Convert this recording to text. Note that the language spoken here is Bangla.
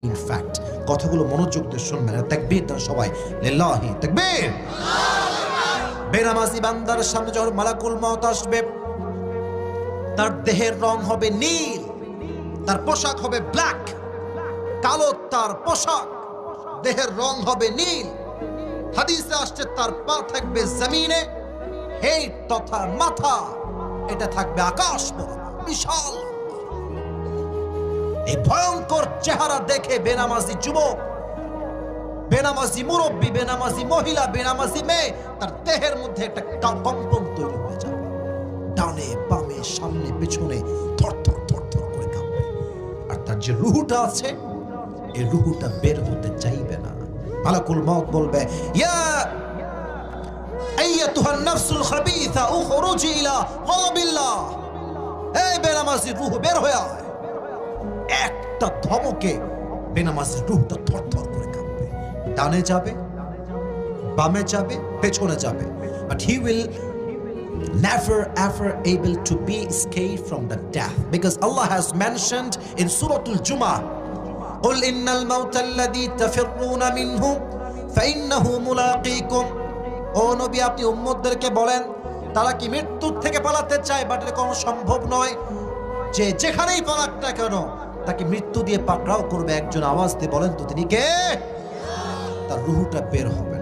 ইনফ্যাক্ট কথাগুলো মনোযোগ দিয়ে শুনবেন। তাকবীর দেন সবাই, লিল্লাহি তাকবীর। বেনামাজি বান্দার সামনে যখন মালাকুল মউত আসবে, তার দেহের রং হবে নীল, তার পোশাক হবে ব্ল্যাক, কালো তার পোশাক, দেহের রং হবে নীল। হাদিসে আসছে তার পা থাকবে জমিনে, হেড তথা মাথা এটা থাকবে আকাশ বিশাল। এই ভয়ঙ্কর চেহারা দেখে বেনামাজি যুবক, বেনামাজি মুরব্বী, বেনামাজি মহিলা, বেনামাজি মেয়ে, তার দেহের মধ্যে একটা কম্পন তৈরি হয়ে যাবে। ডানে বামে সামনে পেছনে থরথর থরথর করে কাঁপবে। আর তার যে রুহুটা আছে, এই রুহুটা বের হতে চাইবে না। মালাকুল মউত বলবে, ইয়া আইয়াতুহান নাফসুল খাবিসা উখরুজি ইলা গাদাবিল্লাহ। এই বেনামাজি রুহ বের হয়ে আয়। একটা ধমকে বেনামাজির রূহটা থরথর করে কাঁপবে। ডানে যাবে, বামে যাবে, পেছনে যাবে, but he will never ever able to be escaped from the death, because Allah has mentioned in Surah Al-Jumu'ah, قل إن الموت الذي تفرون منه فإنه ملاقيكم. ও নবী, আপনি উম্মতদেরকে বলেন তারা কি মৃত্যুর থেকে পালাতে চায়, বাট এটা কোনো সম্ভব নয়। যে যেখানেই পালাক না কেন তাকে মৃত্যু দিয়ে পাকড়াও করবে একজন। আওয়াজ দিয়ে বলেন তো তিনি কে? তার রুহুটা বের হবে।